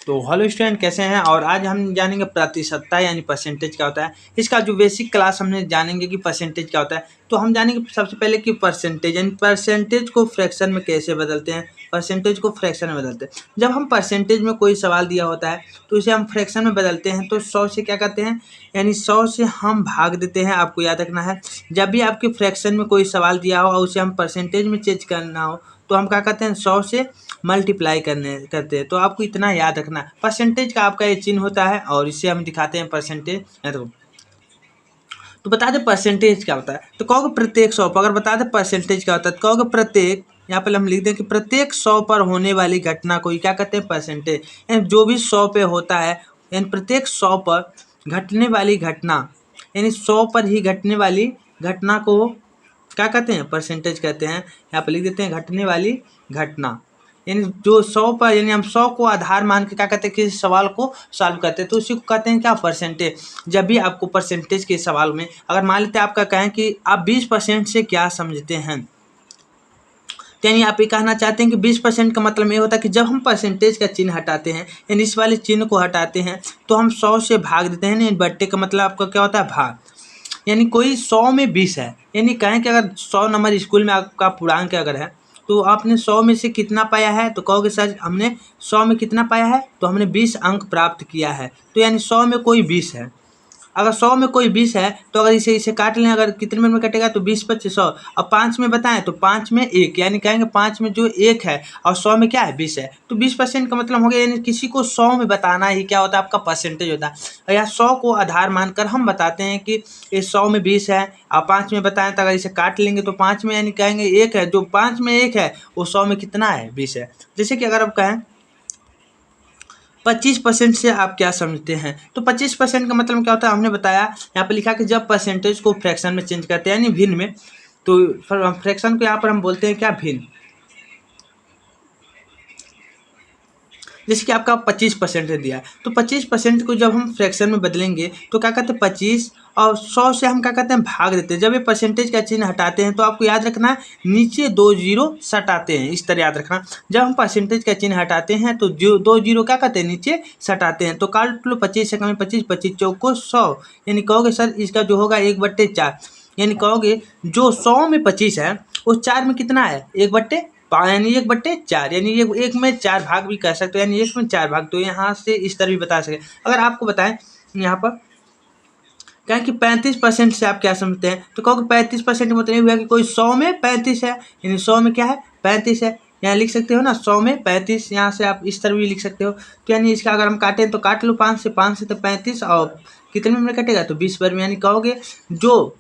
तो hello student, कैसे हैं। और आज हम जानेंगे प्रतिशतता यानी परसेंटेज क्या होता है। इसका जो बेसिक क्लास हमने जानेंगे कि परसेंटेज क्या होता है। तो हम जानेंगे सबसे पहले कि परसेंटेज यानी परसेंटेज को फ्रैक्शन में कैसे बदलते हैं। परसेंटेज को फ्रैक्शन में बदलते हैं। जब हम परसेंटेज में कोई सवाल दिया होता है तो इसे हम फ्रैक्शन में बदलते हैं। तो 100 से क्या करते हैं, यानी 100 से हम भाग देते हैं। आपको याद रखना है, जब भी आपके फ्रैक्शन में कोई सवाल दिया हो और उसे हम परसेंटेज में चेंज करना हो तो हम क्या करते हैं, 100 से मल्टीप्लाई करते हैं। तो आपको इतना याद रखना है। परसेंटेज का आपका ये चिन्ह होता है और इसे हम दिखाते हैं परसेंटेज। तो बता दें परसेंटेज क्या होता है। तो कहोगे प्रत्येक 100 पर, अगर बता दें परसेंटेज क्या होता है तो कहोगे प्रत्येक, यहाँ पर हम लिख दें कि प्रत्येक 100 पर होने वाली घटना को ही क्या कहते हैं, परसेंटेज। यानी जो भी 100 पे होता है, यानी प्रत्येक 100 पर घटने वाली घटना, यानी 100 पर ही घटने वाली घटना को क्या कहते हैं, परसेंटेज कहते हैं। यहाँ पर लिख देते हैं घटने वाली घटना। यानी जो 100 पर, यानी हम 100 को आधार मान के क्या कहते हैं, किसी सवाल को सॉल्व करते हैं तो उसी को कहते हैं क्या, परसेंटेज। जब भी आपको परसेंटेज के सवाल में अगर मान लेते हैं आपका कहें कि आप 20% से क्या समझते हैं, तो यानी आप ये कहना चाहते हैं कि 20% का मतलब ये होता है कि जब हम परसेंटेज का चिन्ह हटाते हैं, यानी इस वाले चिन्ह को हटाते हैं तो हम 100 से भाग देते हैं। यानी बट्टे का मतलब आपका क्या होता है, भाग। यानी कोई 100 में 20 है, यानी कहें कि अगर 100 नंबर स्कूल में आपका पूर्णांक अगर है तो आपने 100 में से कितना पाया है, तो कहोगे सर हमने 100 में कितना पाया है, तो हमने 20 अंक प्राप्त किया है। तो यानी 100 में कोई 20 है। अगर 100 में कोई 20 है तो अगर इसे काट लें, अगर कितने में कटेगा तो 20 25 100। अब 5 में बताएं तो 5 में 1, यानी कहेंगे 5 में जो 1 है और 100 में क्या है, 20 है। तो 20% का मतलब हो गया, यानी किसी को 100 में बताना ही क्या होता है, आपका परसेंटेज होता है। और यहाँ 100 को आधार मानकर हम बताते हैं कि ये 100 में 20 है और 5 में बताएं, तो अगर इसे काट लेंगे तो 5 में, यानी कहेंगे 1 है, जो 5 में 1 है वो 100 में कितना है, 20 है। जैसे कि अगर आप कहें 25% से आप क्या समझते हैं, तो 25% का मतलब क्या होता है, हमने बताया यहाँ पर लिखा कि जब परसेंटेज को फ्रैक्शन में चेंज करते हैं यानी भिन्न में, तो फ्रैक्शन को यहाँ पर हम बोलते हैं क्या, भिन्न। जैसे कि आपका 25% दिया है तो 25% को जब हम फ्रैक्शन में बदलेंगे तो क्या कहते हैं, 25 और 100 से हम क्या कहते हैं, भाग देते हैं। जब ये परसेंटेज का चिन्ह हटाते हैं तो आपको याद रखना है नीचे 2 जीरो सटाते हैं, इस तरह याद रखना। जब हम परसेंटेज का चिन्ह हटाते हैं तो जो 2 जीरो क्या कहते हैं, नीचे सटाते हैं। तो काट लो 25 से कम 25, 25 चौको 100, यानी कहोगे सर इसका जो होगा 1/4। यानी कहोगे जो 100 में 25 है उस 4 में कितना है, 1/4, यानी 1/4, यानी ये 1 में 4 भाग भी कह सकते हो, यानी 1 में 4 भाग। तो यहाँ से इस तरह भी बता सके। अगर आपको बताएं यहाँ पर कहें कि 35% से आप क्या समझते हैं, तो कहोगे 35% मतलब ये हुआ कि कोई 100 में 35 है, यानी 100 में क्या है, 35 है। यहाँ लिख सकते हो ना 100 में 35, यहाँ से आप इस तरह भी लिख सकते हो। तो यानी इसका अगर हम काटें तो काट लो 5 से तो 35 और कितने में कटेगा, तो 20 पर में। यानी कहोगे जो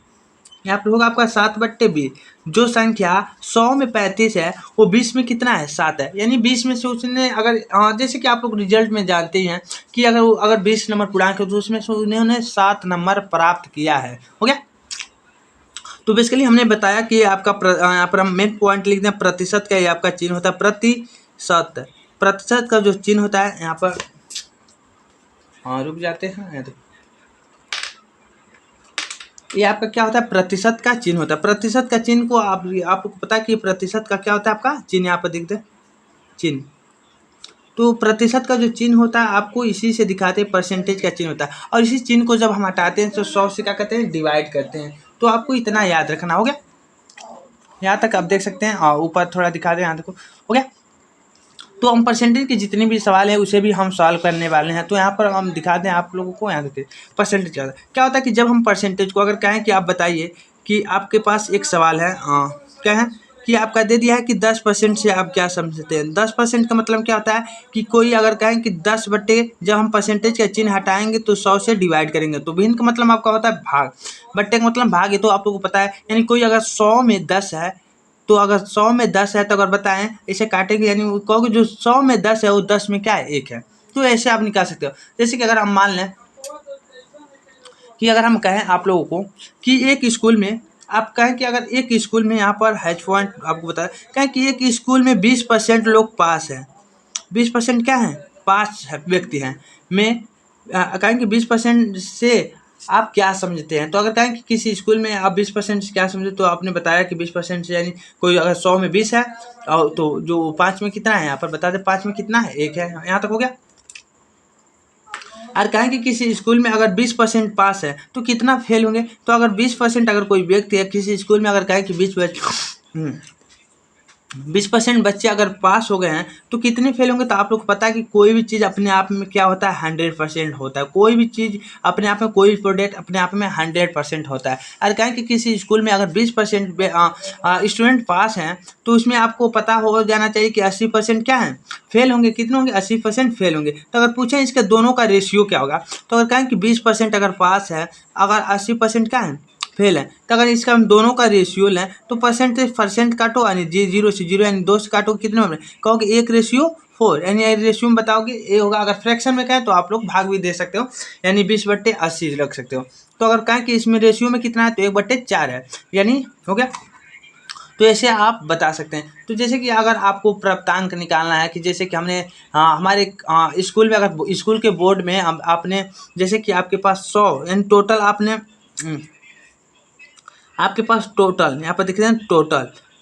यहाँ पर होगा आपका 7/20। जो संख्या 100 में 35 है वो 20 में कितना है, 7 है। यानी 20 में से उसने अगर जैसे कि आप लोग रिजल्ट में जानते हैं कि अगर 20 नंबर पूर्णांक है तो उसमें से उन्होंने 7 नंबर प्राप्त किया है। हो गया। तो बेसिकली हमने बताया कि आपका यहाँ पर हम मेन पॉइंट लिखते हैं प्रतिशत का, ये आपका चिन्ह होता है प्रतिशत। प्रतिशत का जो चिन्ह होता है यहाँ पर, रुक जाते हैं, ये आपका क्या होता है, प्रतिशत का चिन्ह होता है। प्रतिशत का चिन्ह को आपको पता है कि प्रतिशत का क्या होता है, आपका चिन्ह यहाँ पर दिखते हैं चिन्ह। तो प्रतिशत का जो चिन्ह होता है आपको इसी से दिखाते हैं, परसेंटेज का चिन्ह होता है। और इसी चिन्ह को जब हम हटाते हैं तो 100 से क्या करते हैं, डिवाइड करते हैं। तो आपको इतना याद रखना। हो गया, यहाँ तक आप देख सकते हैं और ऊपर थोड़ा दिखा दें, यहाँ तक हो गया। तो हम परसेंटेज के जितने भी सवाल हैं उसे भी हम सॉल्व करने वाले हैं। तो यहाँ पर हम दिखा दें आप लोगों को, यहाँ देखिए परसेंटेज क्या होता है कि जब हम परसेंटेज को अगर कहें कि आप बताइए कि आपके पास एक सवाल है, क्या है कि आपका दे दिया है कि 10% से आप क्या समझते हैं। 10% का मतलब क्या होता है कि कोई अगर कहें कि 10 बट्टे, जब हम परसेंटेज का चिन्ह हटाएंगे तो 100 से डिवाइड करेंगे। तो भिन्न का मतलब आपका होता है भाग, बट्टे का मतलब भाग, ये तो आप लोगों को पता है। यानी कोई अगर 100 में 10 है तो अगर 100 में 10 है तो अगर बताएं इसे काटेंगे, यानी कहोगे जो 100 में 10 है वो 10 में क्या है, 1 है। तो ऐसे आप निकाल सकते हो। जैसे कि अगर हम मान लें कि अगर हम कहें आप लोगों को कि एक स्कूल में, आप कहें कि अगर एक स्कूल में यहाँ पर हैच पॉइंट आपको बताया, कहें कि एक स्कूल में 20% लोग पास हैं, 20% क्या है, पास है व्यक्ति हैं। में कहें कि 20% से आप क्या समझते हैं। तो अगर कहें कि किसी स्कूल में आप 20% से क्या समझे, तो आपने बताया कि 20% से यानी कोई अगर 100 में 20 है और तो जो 5 में कितना है, यहाँ पर बता दें 5 में कितना है, 1 है। यहाँ तक हो गया। और कहें कि किसी स्कूल में अगर 20% पास है तो कितना फेल होंगे। तो अगर 20% अगर कोई व्यक्ति है किसी स्कूल में, अगर कहे कि 20% बच्चे अगर पास हो गए हैं तो कितने फेल होंगे। तो आप लोग को पता है कि कोई भी चीज़ अपने आप में क्या होता है, 100% होता है। कोई भी चीज़ अपने आप में, कोई भी प्रोडक्ट अपने आप में 100% होता है। और कहें कि किसी स्कूल में अगर 20% स्टूडेंट पास हैं तो उसमें आपको पता हो जाना चाहिए कि 80% क्या है, फेल होंगे। कितने होंगे, 80% फेल होंगे। तो अगर पूछें इसके दोनों का रेशियो क्या होगा, तो अगर कहें कि 20% अगर पास है, अगर 80% क्या है, फेल है, तो अगर इसका हम दोनों का रेशियो लें तो परसेंट काटो, यानी 0 से 0 यानी 2 से काटो, कितने में कहोगे 1:4, यानी रेशियो में बताओगे ये होगा। अगर फ्रैक्शन में कहें तो आप लोग भाग भी दे सकते हो, यानी 20/80 रख सकते हो। तो अगर कहें कि इसमें रेशियो में कितना है तो 1/4 है, यानी हो गया। तो ऐसे आप बता सकते हैं। तो जैसे कि अगर आपको प्राप्तांक निकालना है, कि जैसे कि हमने हमारे स्कूल में, अगर स्कूल के बोर्ड में आपने, जैसे कि आपके पास 100 यानी टोटल आपने आपके पास टोटल यहाँ पर दिख रहे हैं,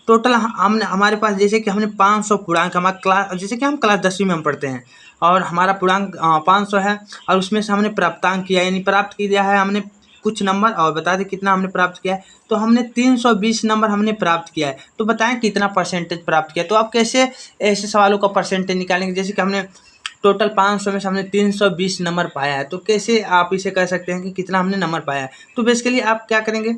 टोटल हमने, हमारे पास जैसे कि हमने 500 पूर्णांक, हमारा क्लास, जैसे कि हम क्लास 10वीं में हम पढ़ते हैं और हमारा पूर्णांक 500 है, और उसमें से हमने प्राप्तांक किया, यानी प्राप्त किया है हमने कुछ नंबर। और बता दें कितना हमने प्राप्त किया है, तो हमने 320 नंबर हमने प्राप्त किया है। तो बताएं कितना परसेंटेज प्राप्त किया। तो आप कैसे ऐसे सवालों का परसेंटेज निकालेंगे, जैसे कि हमने टोटल 500 में से हमने 320 नंबर पाया है, तो कैसे आप इसे कह सकते हैं कि कितना हमने नंबर पाया है। तो बेसिकली आप क्या करेंगे,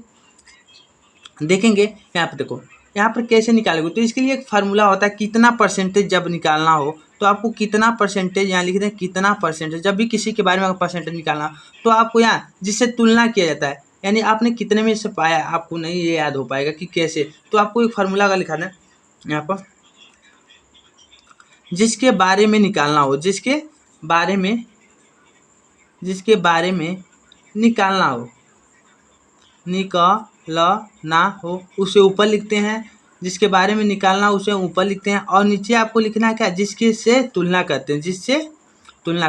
देखेंगे यहाँ पे, देखो यहाँ पर कैसे निकालोगे। तो इसके लिए एक फार्मूला होता है, कितना परसेंटेज जब निकालना हो तो आपको कितना परसेंटेज, यहाँ लिख दें कितना परसेंटेज, जब भी किसी के बारे में अगर परसेंटेज निकालना तो आपको यहाँ जिससे तुलना किया जाता है, यानी आपने कितने में से पाया, आपको नहीं ये याद हो पाएगा कि कैसे। तो आपको एक फार्मूला का लिखा दें यहाँ पर, जिसके बारे में निकालना हो, जिसके बारे में निकालना हो उसे ऊपर लिखते हैं, जिसके बारे में निकालना उसे ऊपर लिखते हैं, और नीचे आपको लिखना है क्या, जिसके से तुलना करते हैं, जिससे तुलना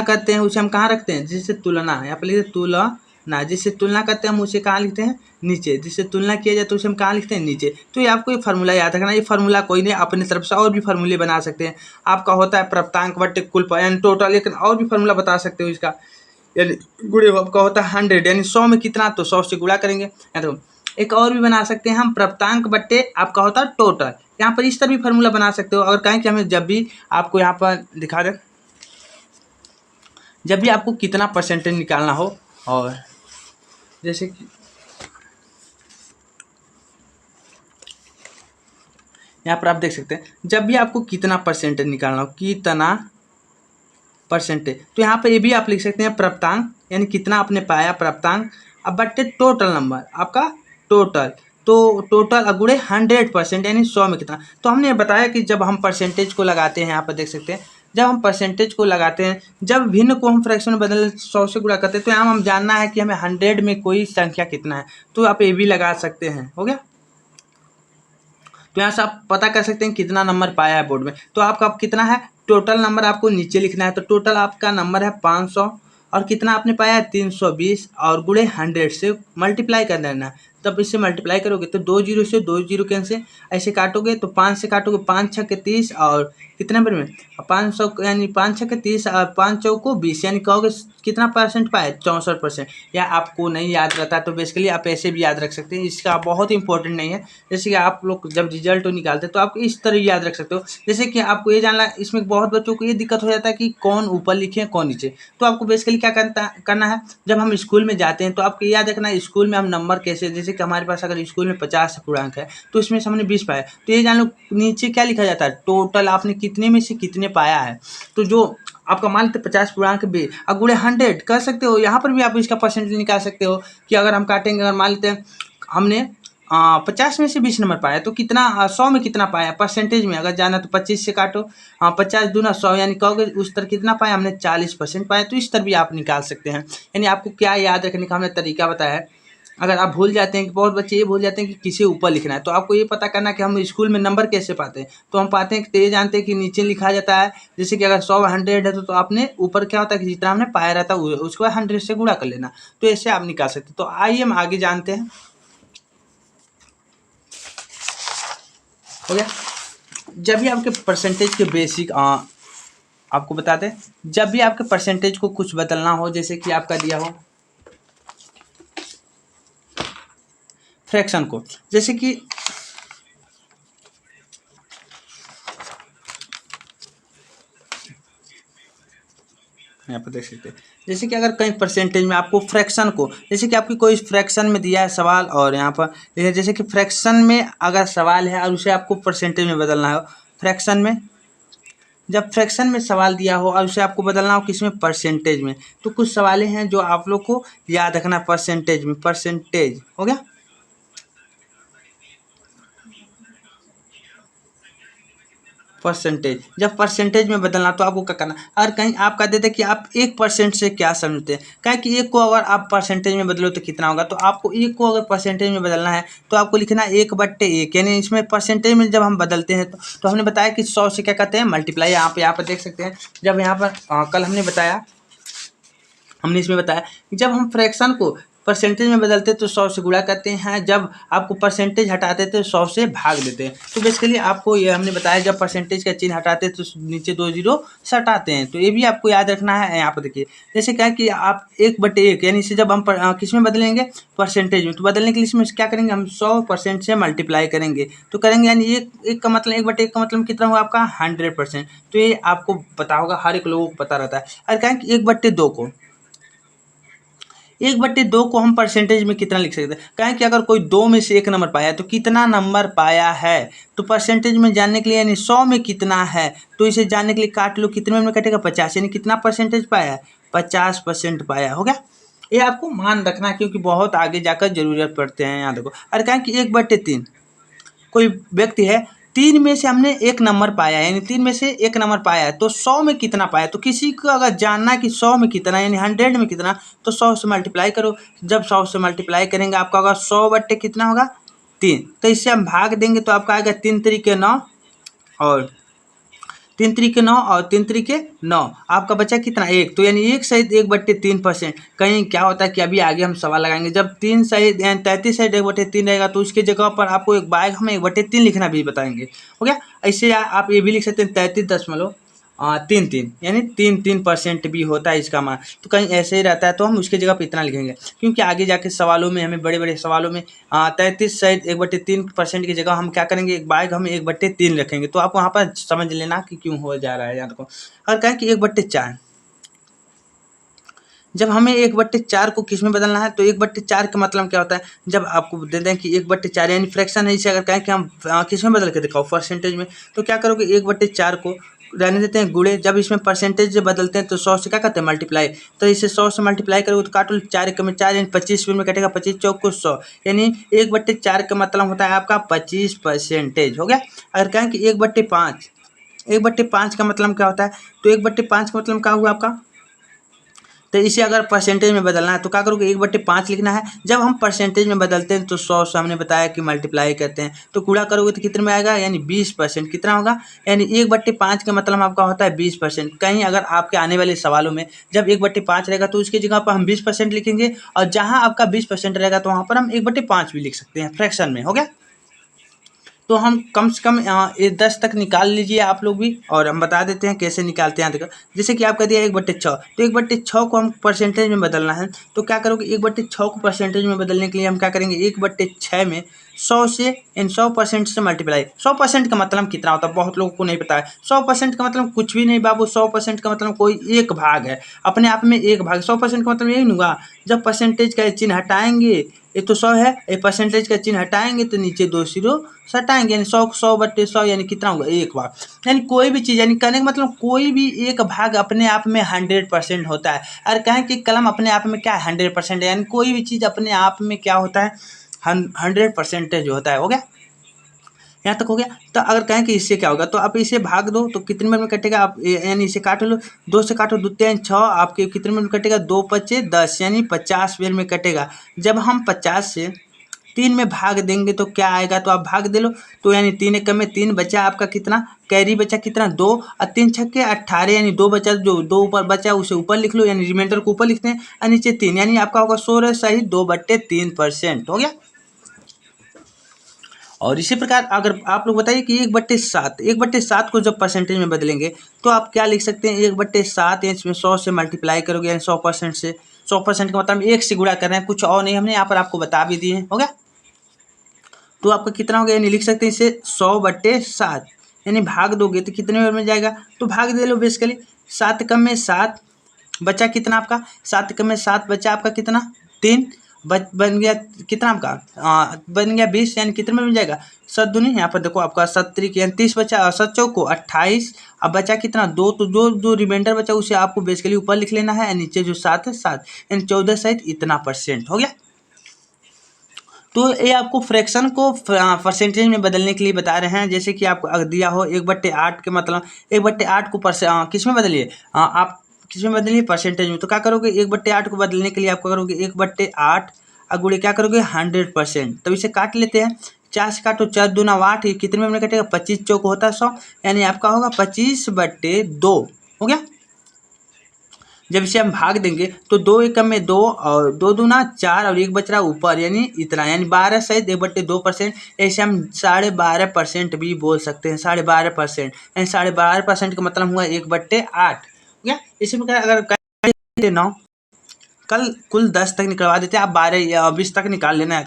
करते हैं उसे हम कहाँ रखते हैं, जिससे तुलना, यहाँ पर लिखते तुलना, जिससे तुलना करते हैं हम उसे कहाँ लिखते हैं, नीचे। जिससे तुलना किया जाए तो उसे हम कहाँ लिखते हैं, नीचे। तो ये आपको ये फार्मूला याद रखना। ये फार्मूला कोई नहीं, अपनी तरफ से और भी फार्मूले बना सकते हैं। आपका होता है प्राप्तांक बट्टे कुल यानी टोटल, लेकिन और भी फार्मूला बता सकते हो इसका, यानी गुणे आपका होता है 100, यानी 100 में कितना, तो 100 से गुणा करेंगे। तो एक और भी बना सकते हैं हम, प्राप्तांक बट्टे आपका होता है टोटल। यहाँ पर इस तरह भी फार्मूला बना सकते हो। अगर कहें कि हमें जब भी आपको यहाँ पर दिखा दें, जब भी आपको कितना परसेंटेज निकालना हो, और जैसे कि यहाँ पर आप देख सकते हैं, जब भी आपको कितना परसेंटेज निकालना हो, कितना परसेंटेज, तो यहाँ पर ये भी आप लिख सकते हैं प्राप्तांक, यानी कितना आपने पाया प्राप्तांक, अब बट्टे टोटल नंबर आपका टोटल, तो टोटल गुणे 100%, यानी 100 में कितना। तो हमने बताया कि जब हम परसेंटेज को लगाते हैं, यहाँ पर देख सकते हैं, जब हम परसेंटेज को लगाते हैं, जब भिन्न को हम फ्रैक्शन में बदल 100 से गुणा करते हैं, तो यहाँ हम जानना है कि हमें 100 में कोई संख्या कितना है, तो आप ये भी लगा सकते हैं। हो गया। तो यहाँ से आप पता कर सकते हैं कितना नंबर पाया है बोर्ड में। तो आपका कितना है, टोटल नंबर आपको नीचे लिखना है। तो टोटल आपका नंबर है 500, और कितना आपने पाया है 320, और गुणे 100 से मल्टीप्लाई कर देना है। तब इससे मल्टीप्लाई करोगे तो 2 जीरो से 2 जीरो कैंसिल, ऐसे काटोगे तो 5 से काटोगे, 5 छक्के 30, और कितने नंबर में 500, यानी 5 छक्के 30 और 5 चौको 20, यानी कहोगे कितना परसेंट पाए, 64%। या आपको नहीं याद रहता तो बेसिकली आप ऐसे भी याद रख सकते हैं, इसका बहुत इंपॉर्टेंट नहीं है। जैसे कि आप लोग जब रिजल्ट निकालते हैं तो आप इस तरह याद रख सकते हो। जैसे कि आपको ये जानना, इसमें बहुत बच्चों को ये दिक्कत हो जाता है कि कौन ऊपर लिखे कौन नीचे। तो आपको बेसिकली क्या करना है, जब हम स्कूल में जाते हैं तो आपको याद रखना है स्कूल में हम नंबर कैसे, जैसे कि हमारे पास अगर स्कूल में 50 पूर्णांक है तो इसमें से हमने 20 पाया, तो ये जान लो नीचे क्या लिखा जाता है, टोटल आपने कितने में से कितने पाया है। तो जो आपका मान लेते 50 पूर्णांक बे गुणे 100 कर सकते हो। यहाँ पर भी आप इसका परसेंटेज निकाल सकते हो कि अगर हम काटेंगे, अगर मान लेते हैं हमने 50 में से 20 नंबर पाया, तो कितना 100 में कितना पाया परसेंटेज में, अगर जाना तो 25 से काटो, 50 दूना 100, यानी कहोगे उस तरह कितना पाया हमने 40% पाया। तो इस तरह भी आप निकाल सकते हैं। यानी आपको क्या याद रखने का हमने तरीका बताया है। अगर आप भूल जाते हैं कि बहुत बच्चे ये भूल जाते हैं कि किसे ऊपर लिखना है, तो आपको ये पता करना कि हम स्कूल में नंबर कैसे पाते हैं। तो हम पाते हैं कि ये जानते हैं कि नीचे लिखा जाता है, जैसे कि अगर 100 100 है तो आपने ऊपर क्या होता है कि जितना हमने पाया रहता है उसको 100 से गुणा कर लेना। तो ऐसे आप निकाल सकते हैं। तो आइए हम आगे जानते हैं। हो गया। जब भी आपके परसेंटेज के बेसिक आपको बता दें, जब भी आपके परसेंटेज को कुछ बदलना हो, जैसे कि आपका दिया हो फ्रैक्शन को, जैसे कि यहाँ पर देख सकते हैं, जैसे कि अगर कहीं परसेंटेज में आपको फ्रैक्शन को, जैसे कि आपकी कोई फ्रैक्शन में दिया है सवाल, और यहाँ पर जैसे कि फ्रैक्शन में अगर सवाल है और उसे आपको परसेंटेज में बदलना हो, फ्रैक्शन में जब फ्रैक्शन में सवाल दिया हो और उसे आपको बदलना हो किसमें, परसेंटेज में, तो कुछ सवाल हैं जो आप लोग को याद रखना, परसेंटेज में, परसेंटेज हो गया। परसेंटेज, जब परसेंटेज में बदलना तो आपको क्या करना, अगर कहीं आप कह देते कि आप 1% से क्या समझते हैं, क्या कि एक को अगर आप परसेंटेज में बदलो तो कितना होगा, तो आपको एक को अगर परसेंटेज में बदलना है तो आपको लिखना 1/1, यानी इसमें परसेंटेज में जब हम बदलते हैं तो हमने बताया कि 100 से क्या कहते हैं, मल्टीप्लाई। यहाँ पर देख सकते हैं, जब यहाँ पर कल हमने इसमें बताया कि जब हम फ्रैक्शन को परसेंटेज में बदलते तो 100 से गुणा करते हैं, जब आपको परसेंटेज हटाते तो 100 से भाग देते हैं। तो बेसिकली आपको ये हमने बताया, जब परसेंटेज का चिन्ह हटाते तो नीचे 2 जीरो सटाते हैं, तो ये भी आपको याद रखना है। यहाँ पर देखिए, जैसे क्या है कि आप 1/1, यानी इसे जब हम किस में बदलेंगे, परसेंटेज में, तो बदलने के लिए इसमें क्या करेंगे, हम 100% से मल्टीप्लाई करेंगे, तो करेंगे, यानी एक का मतलब 1/1 का मतलब कितना हुआ आपका, 100%। तो ये आपको पता होगा, हर एक लोगों को पता रहता है। और क्या है कि 1/2 को, 1/2 को हम परसेंटेज में कितना लिख सकते हैं, कहें कि अगर कोई 2 में से 1 नंबर पाया है तो कितना नंबर पाया है, तो परसेंटेज में जानने के लिए, यानी 100 में कितना है, तो इसे जानने के लिए काट लो, कितने में कटेगा, 50, यानी कितना परसेंटेज पाया है, 50% पाया। हो गया, ये आपको मान रखना है, क्योंकि बहुत आगे जाकर जरूरत पड़ते हैं। यहाँ देखो, अरे कहें कि 1/3, कोई व्यक्ति है, 3 में से हमने 1 नंबर पाया, यानी 3 में से 1 नंबर पाया है, तो 100 में कितना पाया, तो किसी को अगर जानना है कि 100 में कितना, यानी 100 में कितना, तो 100 से मल्टीप्लाई करो। जब 100 से मल्टीप्लाई करेंगे आपका होगा 100/, कितना होगा, 3, तो इससे हम भाग देंगे तो आपका आएगा 3 तरीके 9, और 3 तरीके 9, और 3 तरीके 9, आपका बचा कितना, 1, तो यानी 1 सहित 1/3%। कहीं क्या होता है कि अभी आगे हम सवाल लगाएंगे, जब 3 सहित यानी 33 सहित 1/3 रहेगा, तो उसकी जगह पर आपको एक बाय हम 1/3 लिखना भी बताएंगे। हो गया, ऐसे आप ये भी लिख सकते हैं 33.33, यानी 3% भी होता है इसका मान, तो कहीं ऐसे ही रहता है, तो हम उसकी जगह पर इतना लिखेंगे, क्योंकि आगे जाके सवालों में, हमें बड़े बड़े सवालों में 33 सहित 1/3% की जगह हम क्या करेंगे, एक बाय हम 1/3 रखेंगे, तो आप वहाँ पर समझ लेना कि क्यों हो जा रहा है। यहाँ देखो, और कहें कि 1/4, जब हमें 1/4 को किस में बदलना है, तो 1/4 का मतलब क्या होता है, जब आपको दे दें कि 1/4 यानी फ्रैक्शन है, इसे अगर कहें कि हम किस में बदल के दिखाओ, परसेंटेज में, तो क्या करोगे, 1/4 को रहने देते हैं गुणे, जब इसमें परसेंटेज बदलते हैं तो 100 से क्या करते हैं, मल्टीप्लाई, तो इसे 100 से मल्टीप्लाई करोगे तो काटो, 4 में 4, यानी 25 में कटेगा, 25 चौक को 100, यानी 1/4 का मतलब होता है आपका 25%। हो गया, अगर कहें कि 1/5, 1/5 का मतलब क्या होता है, तो 1/5 का मतलब क्या हुआ आपका, तो इसे अगर परसेंटेज में बदलना है तो क्या करोगे, 1/5 लिखना है, जब हम परसेंटेज में बदलते हैं तो 100 से हमने बताया कि मल्टीप्लाई करते हैं, तो गुणा करोगे तो कितने में आएगा, यानी 20%, कितना होगा, यानी 1/5 का मतलब आपका होता है 20%। कहीं अगर आपके आने वाले सवालों में जब 1/5 रहेगा तो उसकी जगह पर हम 20% लिखेंगे, और जहाँ आपका 20% रहेगा तो वहाँ पर हम 1/5 भी लिख सकते हैं फ्रैक्शन में। हो गया, तो हम कम से कम ये 10 तक निकाल लीजिए आप लोग भी, और हम बता देते हैं कैसे निकालते हैं। देखो, जैसे कि आपका दिया 1/6, तो 1/6 को हम परसेंटेज में बदलना है, तो क्या करोगे, 1/6 को परसेंटेज में बदलने के लिए हम क्या करेंगे, 1/6 में 100 से इन 100% से मल्टीप्लाई। 100% का मतलब कितना होता है, बहुत लोगों को नहीं पता है। 100% का मतलब कुछ भी नहीं बाबू, 100% का मतलब कोई एक भाग है, अपने आप में एक भाग। 100% का मतलब यही नहीं हुआ, जब परसेंटेज का चिन्ह हटाएंगे, ये तो 100 है, ये परसेंटेज का चिन्ह हटाएंगे तो नीचे 2 जीरो सटाएंगे, यानी 100/100, यानी कितना होगा, एक भाग। यानी कोई भी चीज़, यानी कहने का मतलब कोई भी एक भाग अपने आप में 100% होता है। और कहें कि कलम अपने आप में क्या है, 100% है, यानी कोई भी चीज़ अपने आप में क्या होता है, 100% जो होता है। हो गया, यहाँ तक हो गया। तो अगर कहें कि इससे क्या होगा, तो आप इसे भाग दो तो कितने में कटेगा, आप यानी इसे काट लो, 2 से काटो, 2 3 6, आपके कितने में कटेगा, 2 5 10, यानी 50 बेर में कटेगा। जब हम 50 से 3 में भाग देंगे तो क्या आएगा, तो आप भाग दे लो, तो यानी 3 एक में 3 बचा आपका, कितना कैरी बचा, कितना 2, और 3 छक्के 18, यानी 2 बचा, जो 2 ऊपर बचा उसे ऊपर लिख लो, यानी रिमाइंडर को ऊपर लिखते हैं, और नीचे 3, यानी आपका होगा 16 सही 2/3%। हो गया, और इसी प्रकार अगर आप लोग बताइए कि 1/7, 1/7 को जब परसेंटेज में बदलेंगे तो आप क्या लिख सकते हैं, 1/7 इसमें 100 से मल्टीप्लाई करोगे यानी 100% से, 100% का मतलब 1 से गुणा कर रहे हैं, कुछ और नहीं, हमने यहाँ पर आपको बता भी दिए, हो गया। तो आपका कितना हो गया, यानी लिख सकते हैं इसे 100/7, यानी भाग दोगे तो कितने में मिल जाएगा, तो भाग दे लो बेसिकली, 7 कम में 7 बचा कितना आपका, 7 कम में 7 बचा आपका कितना 3, बन गया कितना आपका बन गया 20, यानी कितने में मिल जाएगा 7 दूनी, यहाँ पर देखो आपका 7 तरीके यानी 30 बचा, और 7 चौको 28, अब बचा कितना 2, तो जो रिमाइंडर बचा उसे आपको बेसिकली ऊपर लिख लेना है, नीचे जो 7 है 7, यानी 14 सहित इतना % हो गया। तो ये आपको फ्रैक्शन को परसेंटेज में बदलने के लिए बता रहे हैं, जैसे कि आपको अगर दिया हो 1/8 के मतलब 1/8 को किस में बदलिए, आप किस में बदलिए परसेंटेज में, तो क्या करोगे 1/8 को बदलने के लिए आप क्या करोगे 1/8 गुणे क्या करोगे 100%, तब इसे काट लेते हैं, 4 से काटो 4 दूना 8, ये कितने में कटेगा 25 चौक होता है 100, यानी आपका होगा 25/2 हो गया। जब इसे हम भाग देंगे तो 2 एकम में 2 और 2 दूना 4 और 1 बच रहा ऊपर, यानी इतना, यानी 12 सहित 1/2%, ऐसे हम 12.5% भी बोल सकते हैं, 12.5%, यानी 12.5% का मतलब हुआ 1/8, या इसी प्रकार अगर 9 कल कुल 10 तक निकलवा देते हैं, आप 12 या 20 तक निकाल लेना है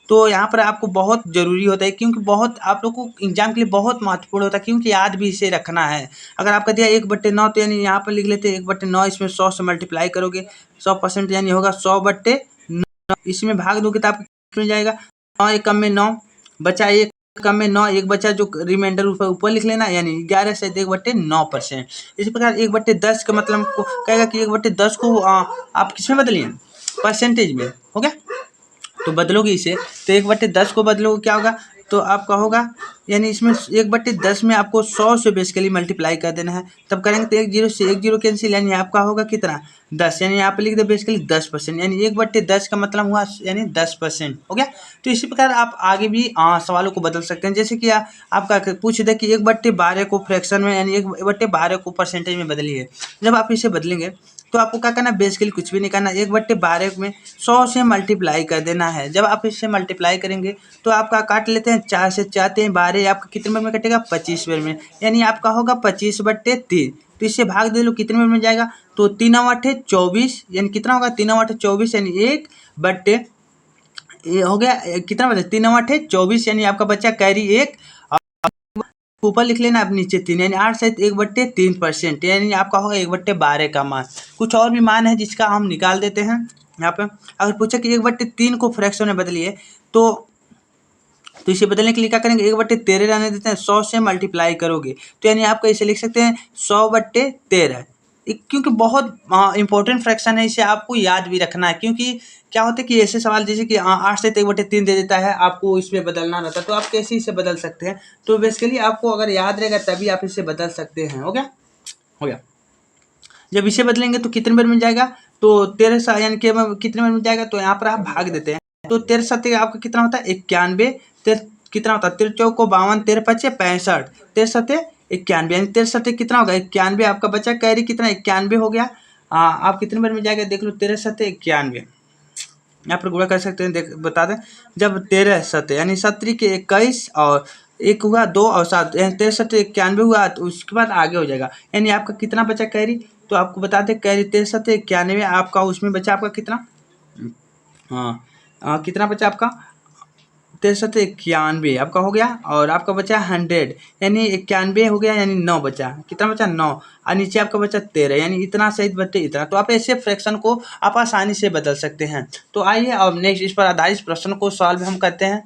तो यहाँ पर आपको बहुत ज़रूरी होता है, क्योंकि बहुत आप लोग को एग्जाम के लिए बहुत महत्वपूर्ण होता है, क्योंकि याद भी इसे रखना है। अगर आपका दिया 1/9 तो यानी यहाँ पर लिख लेते हैं 1/9, इसमें 100 से मल्टीप्लाई करोगे 100%, यानी होगा 100/9, इसमें भाग दोगे तो आपको मिल जाएगा 9 एकम में 9 बचा, 1 कम में 9 एक बचा, जो रिमाइंडर ऊपर लिख लेना, यानी 11 से 1/9%। इसी प्रकार 1/10 का मतलब को कहेगा कि 1/10 को आप किस में बदलिए परसेंटेज में, हो गया। तो बदलोगे इसे तो 1/10 को बदलोगे क्या होगा, तो आपका होगा, यानी इसमें 1/10 में आपको 100 से बेसिकली मल्टीप्लाई कर देना है, तब करेंगे तो 1 0 से 1 0 कैंसिल, यानी आपका होगा कितना 10, यानी यहाँ पे लिख दे बेसिकली 10%, यानी 1/10 का मतलब हुआ यानी 10% हो गया। तो इसी प्रकार आप आगे भी सवालों को बदल सकते हैं, जैसे कि आपका पूछ दे कि 1/12 को फ्रैक्शन में यानी 1/12 को परसेंटेज में बदलिए, जब आप इसे बदलेंगे तो आपको क्या करना है, बेसिकली कुछ भी नहीं करना, 1/12 में 100 से मल्टीप्लाई कर देना है। जब आप इससे मल्टीप्लाई करेंगे तो आपका काट लेते हैं 4 से 4 3 12, आपका कितने बार में कटेगा 25 बार में, यानी आपका होगा 25/3, तो इससे भाग दे लो कितने बार में जाएगा, तो 3 8 24, यानी कितना होगा 3 8 24, यानी 1/, ये हो गया कितना बचा 3 8 24, यानी आपका बच्चा कैरी 1, ऊपर लिख लेना, आप नीचे 3, यानी 8 सहित 1/3%, यानी आपका होगा 1/12 का मान। कुछ और भी मान है जिसका हम निकाल देते हैं यहाँ पे। अगर पूछे कि 1/3 को फ्रैक्शन में बदलिए तो इसे बदलने के लिए क्या करेंगे 1/13 रहने देते हैं, 100 से मल्टीप्लाई करोगे तो यानी आपका इसे लिख सकते हैं 100/13, क्योंकि बहुत इंपॉर्टेंट फ्रैक्शन है, इसे आपको याद भी रखना है, क्योंकि क्या होता है कि ऐसे सवाल जैसे कि 8 से 1/3 दे देता है, आपको इसमें बदलना रहता है, तो आप कैसे इसे बदल सकते हैं, तो बेसिकली आपको अगर याद रहेगा तभी आप इसे बदल सकते हैं, हो गया हो गया। जब इसे बदलेंगे तो कितने बार मिल जाएगा, तो 13 यानी कि कितने बार मिल जाएगा, तो यहाँ पर आप भाग देते हैं, तो 13 7 आपका कितना होता है 91, कितना होता है 13 चौक को 52, 13 5 65, 13 7 91, यानी 13 7 कितना होगा 91, आपका बचा कैरी कितना 91 हो गया। आप कितने बार में जाएगा देख लो, 13 7 91, यहाँ पर गुणा कर सकते हैं, देख बता दें, जब 13 7 यानी 7 के 21 और 1 हुआ 2 और 7, यानी 13 7 91 हुआ, तो उसके बाद आगे हो जाएगा, यानी आपका कितना बचा कैरी, तो आपको बता दें कैरी 13 7 91, आपका उसमें बचा आपका कितना, कितना बचा आपका 13 7 91 आपका हो गया, और आपका बचा 100, यानी 91 हो गया, यानी 9 बचा, कितना बचा 9, और नीचे आपका बचा 13, यानी इतना सहित बचे इतना। तो आप ऐसे फ्रैक्शन को आप आसानी से बदल सकते हैं। तो आइए अब नेक्स्ट इस पर आधारित प्रश्न को सॉल्व हम करते हैं।